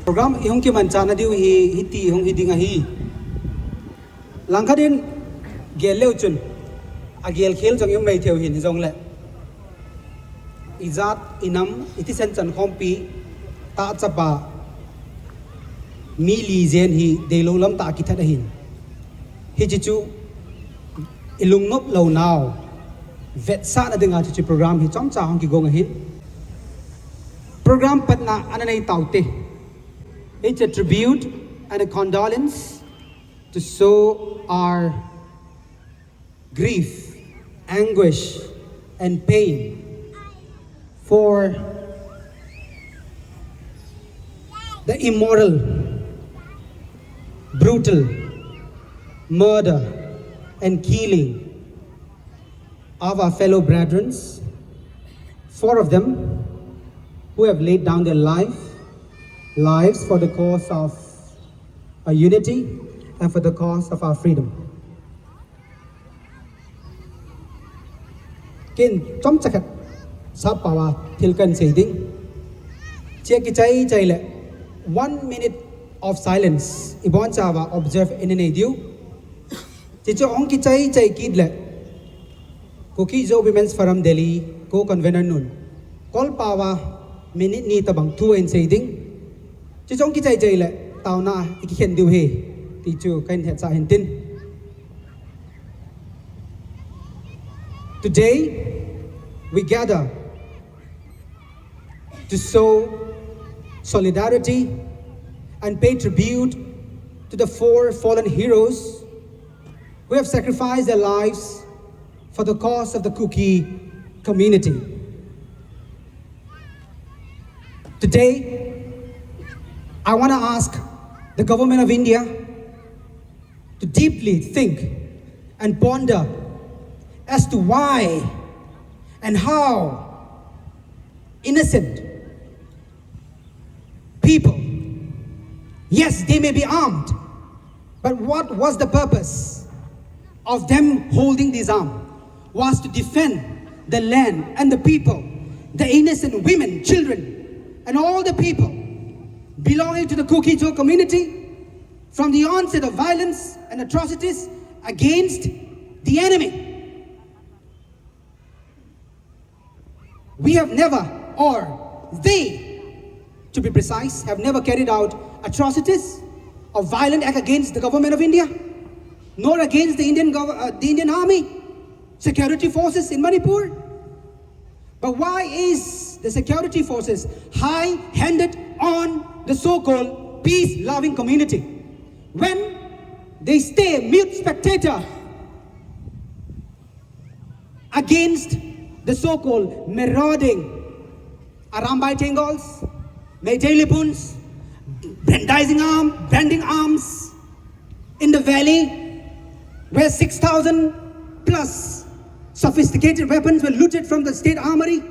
program ihong ki man chana diu hi ti hong hi dinga hi langkadin gel leu chun a gel khel jong yum mei theu hin jong le izat inam iti sen chan khompi Tahchapa mi li zen hi delo lam ta ki thada hin hi chu ilungop lo now vet sa na dinga chu program hi chom cha hong ki gong hin program patna ananai taute. It's a tribute and a condolence to show our grief, anguish, and pain for the immoral, brutal murder and killing of our fellow brethren, 4 of them who have laid down their lives for the cause of our unity and for the cause of our freedom. Kin trong chakat sa pawa tilkan saying chia ki chai le 1 minute of silence ibon chawa observe in an ediu chi cho ong ki chai kid le ko ki zo women's forum Delhi ko convener nun kol pawa minute ni tabang thu en saying chứ trong cái chạy lại tao na cái hiện điều hề thì chưa cái hiện sa hiện tin. Today we gather to show solidarity and pay tribute to the 4 fallen heroes who have sacrificed their lives for the cause of the Kuki community. Today I want to ask the government of India to deeply think and ponder as to why and how innocent people, yes, they may be armed, but what was the purpose of them holding this arm? Was to defend the land and the people, the innocent women, children, and all the people belonging to the Kuki community from the onset of violence and atrocities against the enemy. We have never, or they, to be precise, have never carried out atrocities or violent act against the government of India, nor against the Indian Army, security forces in Manipur. But why is the security forces high-handed on the so-called peace-loving community when they stay mute spectator against the so-called marauding Arambai Tengals, Meitei branding arms in the valley where 6,000 plus sophisticated weapons were looted from the state armory,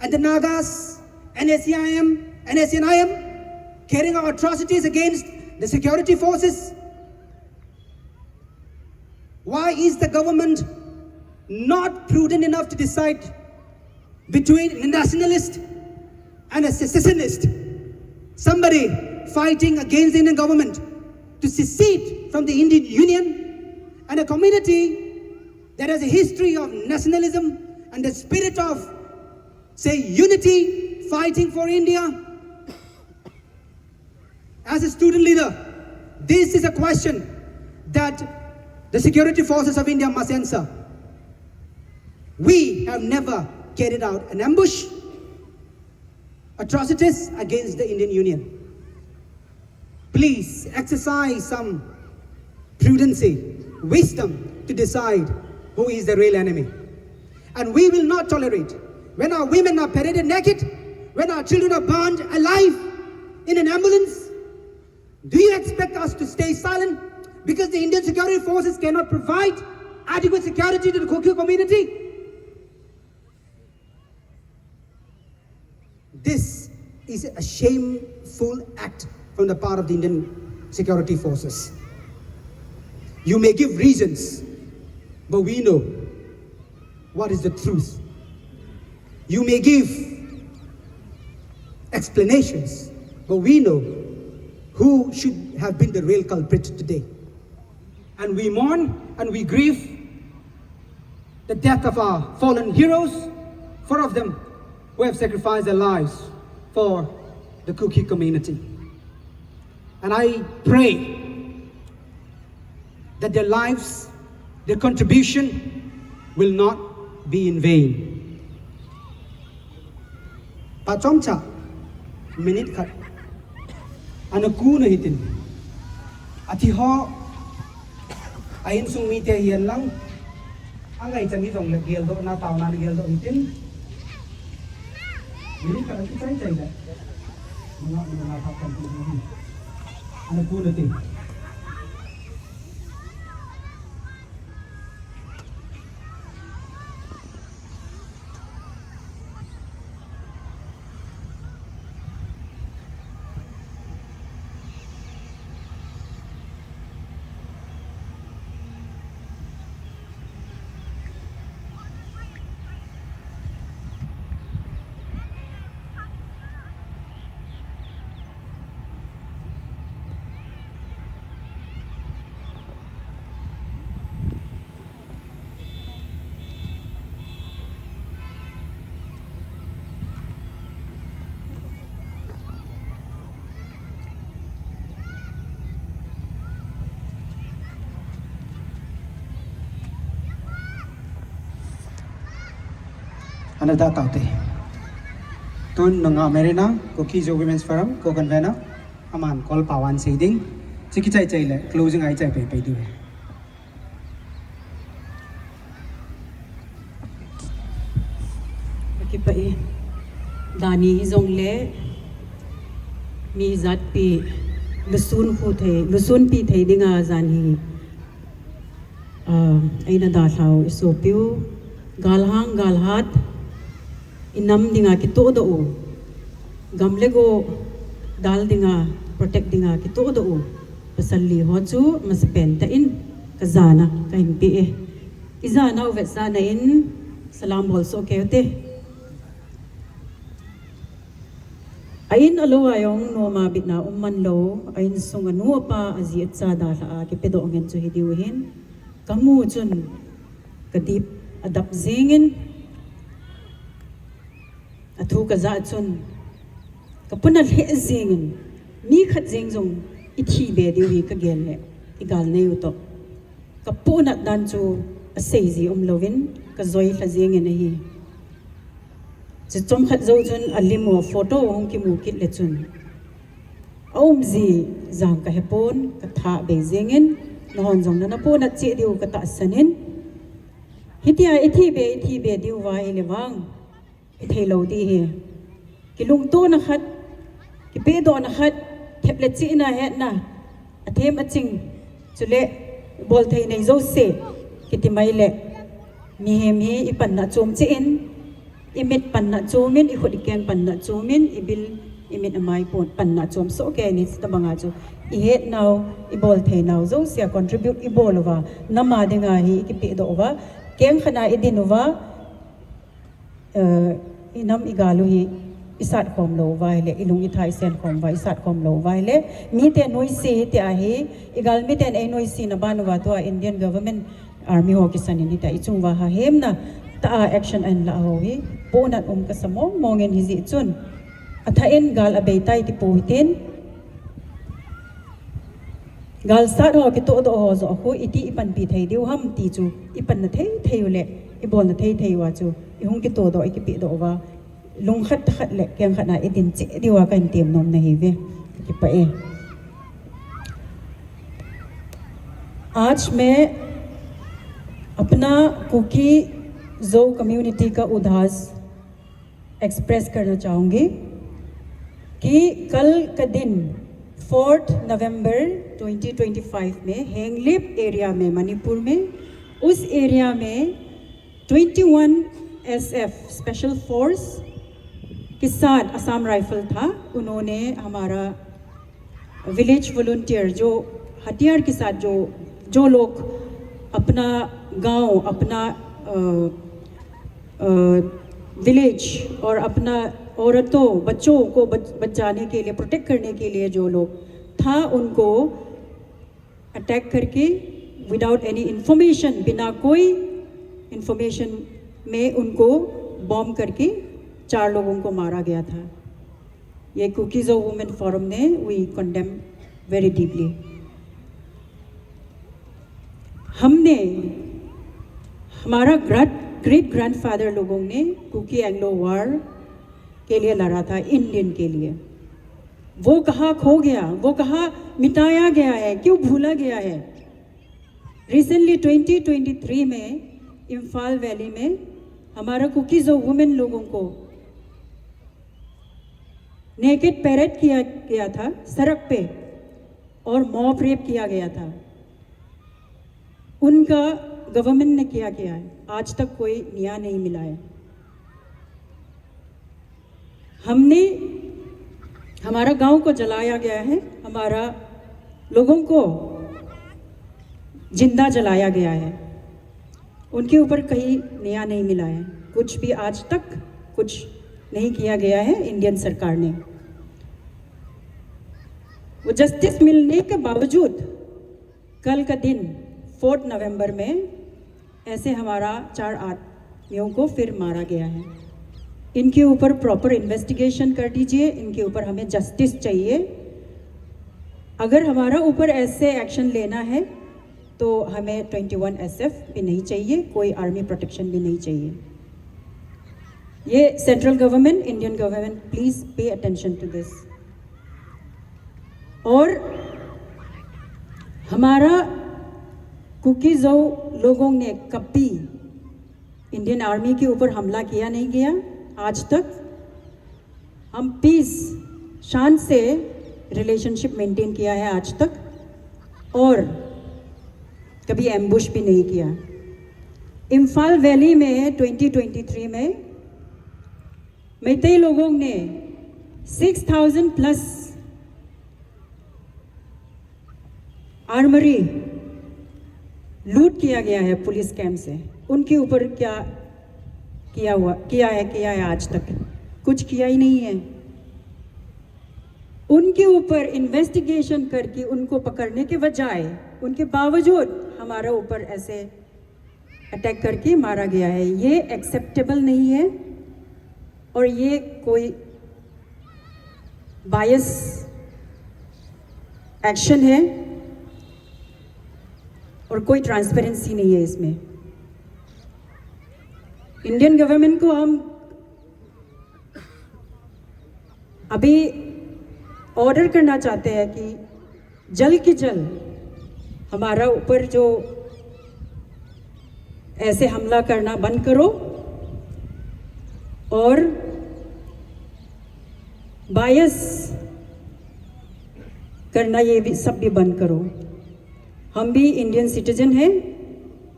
and the Nagas, NSCIM, carrying out atrocities against the security forces. Why is the government not prudent enough to decide between a nationalist and a secessionist? Somebody fighting against the Indian government to secede from the Indian Union, and a community that has a history of nationalism and the spirit of, say, unity, fighting for India. As a student leader, this is a question that the security forces of India must answer. We have never carried out an ambush, atrocities against the Indian Union. Please exercise some prudency, wisdom to decide who is the real enemy. And we will not tolerate when our women are paraded naked, when our children are burned alive in an ambulance. Do you expect us to stay silent because the Indian security forces cannot provide adequate security to the Kuki community? This is a shameful act from the part of the Indian security forces. You may give reasons, but we know what is the truth. You may give explanations, but we know who should have been the real culprit today. And we mourn and we grieve the death of our fallen heroes, 4 of them who have sacrificed their lives for the Kuki community. And I pray that their lives, their contribution will not be in vain. Pachomcha, minute kat, anaku na hitin. Atiho, ayin sung mite hiyan lang, angay chan hitong naggeldo na tao na naggeldo hitin. Minute kat, ati chay na. Mga napakan po hitin. Anaku na hitin. Another taute. Tun nang Amerina, Kokizo Women's Forum, Kokanvena, Aman, Call Pawan Siding, Chikichai Chile, closing I Chai Pay do. Kipai Dani Zongle Mi Zat Pi Lusun Hute, Lusun Pi Tadinga Zani Aina Dasau Isopiu Gaalhang Gaalhat Inam dinga kito do gamlego dal dinga protect dinga kito do pasalli hoju masipenta in kazana kahimpi izana uvetsana in salam also keote ain alo ayong no mabit na ummanlo ain sunganu pa aziat sa dala kipedo ngen chu hidiwin kamu chun kadip adap zingin Athu ka za chun kapunal he zingin mi khat zing zong ithi be diwi ka gel igal ne uto kapuna dan chu aseizi lovin ka zoi la zingin hi chum khat zo chun alimo photo ong ki mu kit le chun zi zang ka hepon ka tha be zingin non zong na pona chi diu ka ta sanin hitia ithi be diu wa ilewang Ithelo di he. Kilung to na khat, kipedo na khat, teplet si ina het na, athem ating chule bol thay na zo se, kitimay le, mihem he ipan na chum chiin, imit pan na chumin, ikot ikeng pan na chumin, ibil imit amay po pan na chum. So okay, nits na mga chu, ihet now, ibol thay now, zo siya contribute ibol wa, namadi nga hi, ikipedo wa, keng khana idin wa, inam igaluhi isat kom lo vaile ilung ithai sen kom vai isat kom lo vaile mi te noisi te ahi igal mi ten ai noisi na banwa to Indian government army ho kisan ni ta ichung wa ha hem na ta action an la ho hi ponat kasamong mongen hizi chun athain gal abeitai ti puhitin gal sat ho ki to do ho zo ho iti ipan pi thei diu ham ti chu ipan na thei le ibol na thei wa chu ihung ki to do ikipi do wa lung khat le kyang khana idin che diwa kan tiam nom na hi ve ki pa e आज मैं अपना cookie जो community का उदास express करना चाहूँगी कि कल का दिन 4 नवंबर 2025 में हैंगलिप एरिया में मणिपुर में उस एरिया में 21 SF स्पेशल फोर्स के साथ असम राइफल था। उन्होंने हमारा विलेज वॉलंटियर जो हथियार के साथ जो लोग अपना गांव, अपना विलेज और अपना औरतों बच्चों को बचाने के लिए, प्रोटेक्ट करने के लिए जो लोग था, उनको अटैक करके विदाउट एनी इंफॉर्मेशन, बिना कोई इंफॉर्मेशन में उनको बॉम्ब करके 4 लोगों को मारा गया था। ये कुकीज ऑफ वुमेन फोरम ने वी कंडेम वेरी डीपली। हमने, हमारा ग्रेट ग्रैंडफादर लोगों ने कुकी एंग्लो वार के लिए लड़ा था, इंडियन के लिए। वो कहाँ खो गया, वो कहाँ मिटाया गया है, क्यों भूला गया है? रिसेंटली 2023 में इम्फाल वैली में हमारा कुकीज ऑफ वुमेन लोगों को नेकेड पैरेड किया गया था सड़क पे और मॉब रेप किया गया था। उनका गवर्नमेंट ने क्या किया है? आज तक कोई न्याय नहीं मिला है। हमने, हमारा गांव को जलाया गया है, हमारा लोगों को जिंदा जलाया गया है, उनके ऊपर कहीं न्याय नहीं मिला है। कुछ भी आज तक कुछ नहीं किया गया है इंडियन सरकार ने। वो जस्टिस मिलने के बावजूद कल का दिन 4 नवंबर में ऐसे हमारा 4 आदमियों को फिर मारा गया है। इनके ऊपर प्रॉपर इन्वेस्टिगेशन कर दीजिए, इनके ऊपर हमें जस्टिस चाहिए। अगर हमारा ऊपर ऐसे एक्शन लेना है तो हमें 21 SF भी नहीं चाहिए, कोई आर्मी प्रोटेक्शन भी नहीं चाहिए। ये central government, Indian government, please pay attention to this. और हमारा कुकीज़ लोगों ने कभी इंडियन आर्मी के ऊपर हमला किया नहीं गया आज तक। हम पीस शान से रिलेशनशिप मेंटेन किया है आज तक, और कभी एम्बुश भी नहीं किया। इम्फाल वैली में 2023 में मैतेई लोगों ने 6000 प्लस आर्मरी लूट किया गया है पुलिस कैंप से। उनके ऊपर क्या किया है आज तक? कुछ किया ही नहीं है। उनके ऊपर इन्वेस्टिगेशन करके उनको पकड़ने के बजाय, उनके बावजूद हमारा ऊपर ऐसे अटैक करके मारा गया है। ये एक्सेप्टेबल नहीं है, और ये कोई बायस एक्शन है और कोई ट्रांसपेरेंसी नहीं है इसमें। इंडियन गवर्नमेंट को हम अभी ऑर्डर करना चाहते हैं कि जल्द की जल्द हमारा ऊपर जो ऐसे हमला करना बंद करो, और बायस करना ये भी सब भी बंद करो। हम भी इंडियन सिटीजन हैं,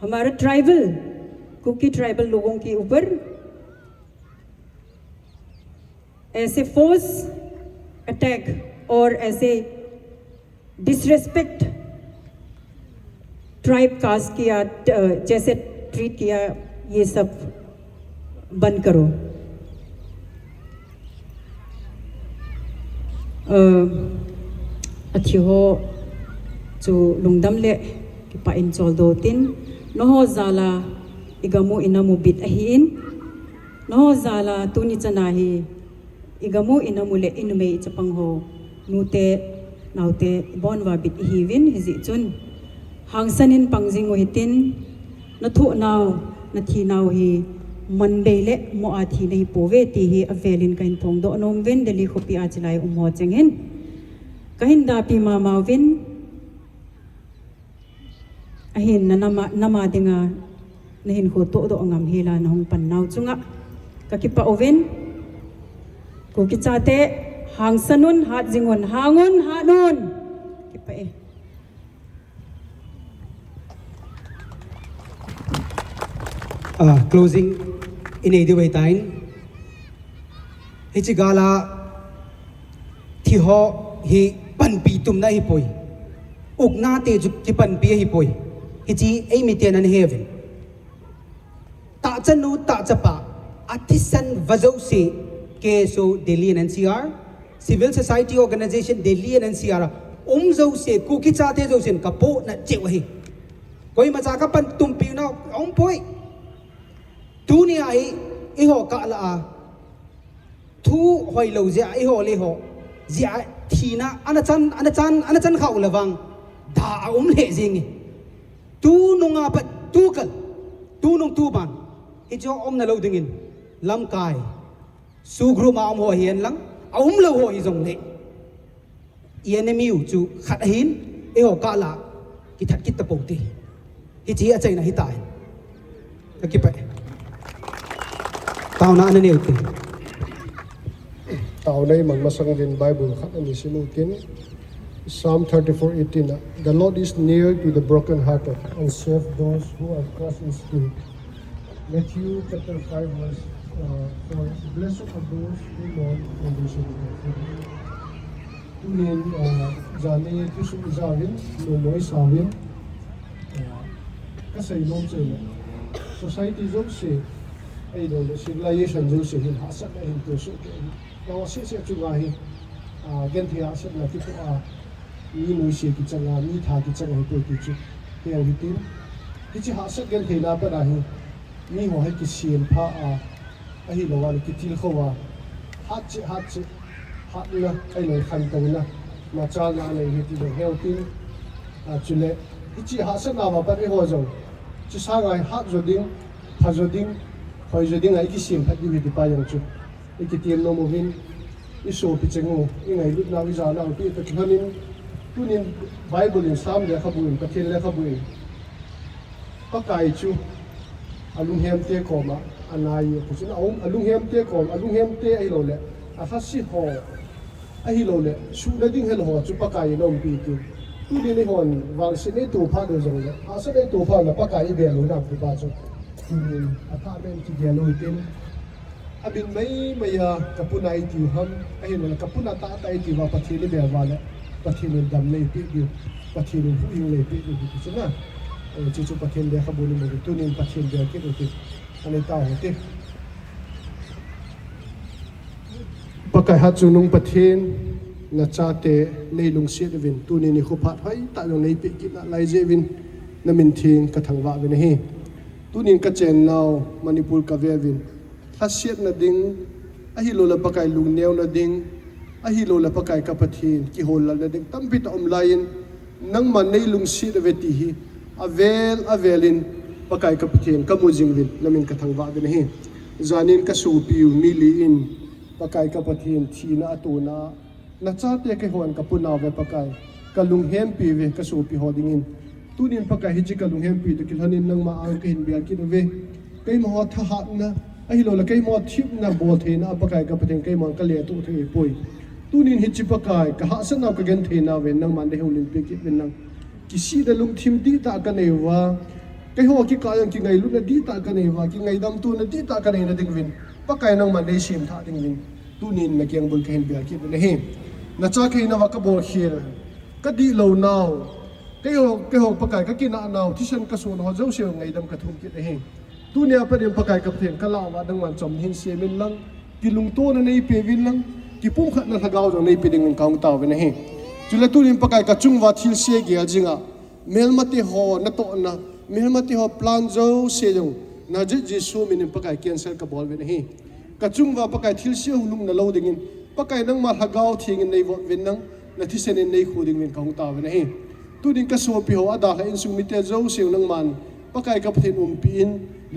हमारा ट्राइबल, कुकी ट्राइबल लोगों के ऊपर ऐसे फोर्स अटैक और ऐसे डिसरेस्पेक्ट ट्राइब कास्ट किया, जैसे ट्रीट किया, ये सब बंद करो। अथिहो जो लुंगदम ले कि पाइन चोल्दो तिन नहो जाला इगमो इनमु बिट अहिन नहो जाला तुनी चनाही इगमो इनमु ले इनुमे चपंग हो नुते नाउते bonwa bit hiwin hizi chun hangsanin pangjingo hitin nathu naw nathi naw hi manbele mo athi nei pove ti hi avelin kain thong do nom ven deli khopi achlai umho chenghen kahin da pi ma ma win ahin na nama dinga nahin ho to do ngam hela na hong pan naw chunga kakipa oven ko ki chate hangsanun hat jingon hangon hanon kipa e closing in a way time hichigala thiho hi panpi tumna hi poi ukna te juk ki panpi hi poi hichi ei mitian an heaven ta chanu Tahchapa athisan vazau se KSO Delhi and NCR Civil Society Organization Delhi and NCR zo se ku ki cha te zo sen kapo na cheu hi koi ma cha ka pan tum pi na poi tu ni ai I ho ka la a thu hoi lo ja I ho le ho ja thina anachan khau lawang da le jing tu nunga pat tu kal tu nung tu ban hi jo na lo dingin lam kai su gru ma ho hian lang lo ho hi jong le enemy chu khat hin ho ka la ki that kit ta po ti hi chi a chai na hi tai ka ki pa tao na ne ti tao nei mang masang din Bible khat ani sinutin Psalm 34:18 The Lord is near to the broken-hearted and save those who are crushed in spirit. Matthew chapter 5 verse 4 Blessed are those who mourn and they shall be comforted. Tunin Jana kisu zawin no moi sawin kasai nom che society job se ai do civilization jo se hin hasat na hin to so no se chu ga hi gen thia se na ki to a ni noi se ki changa ni tha ki changa hi to ki chu te hi tin ki chi hasat gen thina pa da hi ni ho hai ki sien pha a hi lo wa ki til kho wa hat na ai lo khan to na ma cha na nei hi ti do hel tin chule ki chi hasat na ma pa ri ho jo chi sa ngai hat jo ding pha jo ding hoi jo ding ai ki sim phat di pa yang chu ki tiam no mo vin iso pi chengo ingai lut na wi za na pi ta khanin tunin Bible in Psalm le khabuin pathin le khabuin pa kai chu lunghem te ko ma anai ku chin lunghem te ko lunghem te ai lo le a fa si ho ai lo le su da ding hel ho chu pa kai no pi ti tu ni ni hon wal sin ne to pha do zo le a sa ne to pha na pa kai be lo na pu ba chu tunin a tha ben ti ge lo tin abin mai maya kapunai ti ham ai lo kapuna ta ta ti wa pathi le be wa le pathi le dam le pi gi pathi le hu yu le pi gi ki chana chu chu pathi le khabu ni mo tu ni pathi le ki ro ti ane ta ho ti pakai ha chu nung pathin na cha te nei lung se de vin tu ni ni khu phat hai ta lo nei pi ki na lai je vin na min thing ka thang wa vin hi tu ni ka chen naw manipur ka ve vin hasiat na ding ahi lo la pakai lung neu na ding ahi lo la pakai ka pathin ki hol la ding tam pi ta lain nang man nei lung si de veti hi avelin pakai ka pathin ka mu jing vin lamin ka thang wa vin hi zanin ka su piu mili in pakai ka pathin thina atuna na cha te ke hon ka puna ve pakai ka lung hem pi ve ka su pi hoding in tunin pakai hi ka lung hem pi to kilhanin nang ma ang ka hin bia ki ve kai mo tha hat na ai lo la kai mo thip na bol the na pakai ka pathin kai mo ka le tu the poi tunin hi chi pakai ka ha sa na ka gen the na ven nang man de holin pe ki ven nang ki si da lung thim di ta ka nei wa kai ho ki ka yang ki ngai lu na di ta ka nei wa ki ngai dam tu na di ta ka nei na ding vin pakai nang man de sim tha ding vin tunin na kyang bul ka hin bia ki ven he na cha kai na wa ka bol khir ka di lo naw kai ho pakai ka ki na naw thi san ka so no zo se ngai dam ka thum ki de he tunia pa rin pakai ka phen kala wa dang wan chom hin se min lang ki lung to na nei pe vin lang ki pum khat na thagaw jong nei pe ding kaung taw ve na he chula tunin pakai ka chung wa thil se ge ajinga melmati ho na to na melmati ho plan zo se jong na je jesu min pakai cancel ka bol ve na he ka chung wa pakai thil se hulung na lo ding in pakai nang ma thagaw thing in nei vot vin nang na thi sen nei khu ding min kaung taw ve na he tunin ka so pi ho ada kha in sung mi te zo se nang man pakai ka phen pi in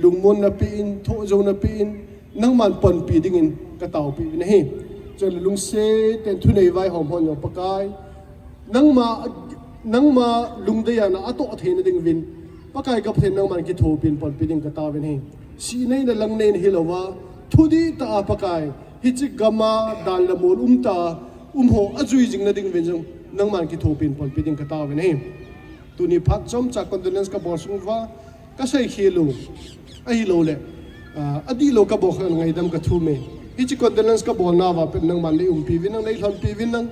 lungmon na pi in tho zo na pi in nang man pon pi ding in ka taw pi na he cho lung se ten thu nei vai hom hon yo pakai nang ma lung de ya na ato the na ding vin pakai ka phen nang man ki tho pin pon pi ding ka taw vin he si nei na lang nei hi lowa thu di ta pakai hi chi gama dal la mol ta ho ajui jing na ding vin jong nang man ki tho pin pon pi ding ka taw vin he tu ni phat chom cha condolence ka bor sung wa ka sai khelu ai lo le adi lo ka bo khan ngai dam ka thu me hi chi condolence ka bol na wa pe nang man le pi vin nang nei thon pi vin nang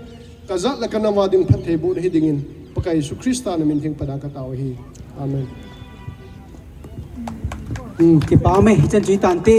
ka za la ka na wa ding phat the bu hi ding in pakai su krista na min thing pada ka taw hi amen ki pa me chan chui tan te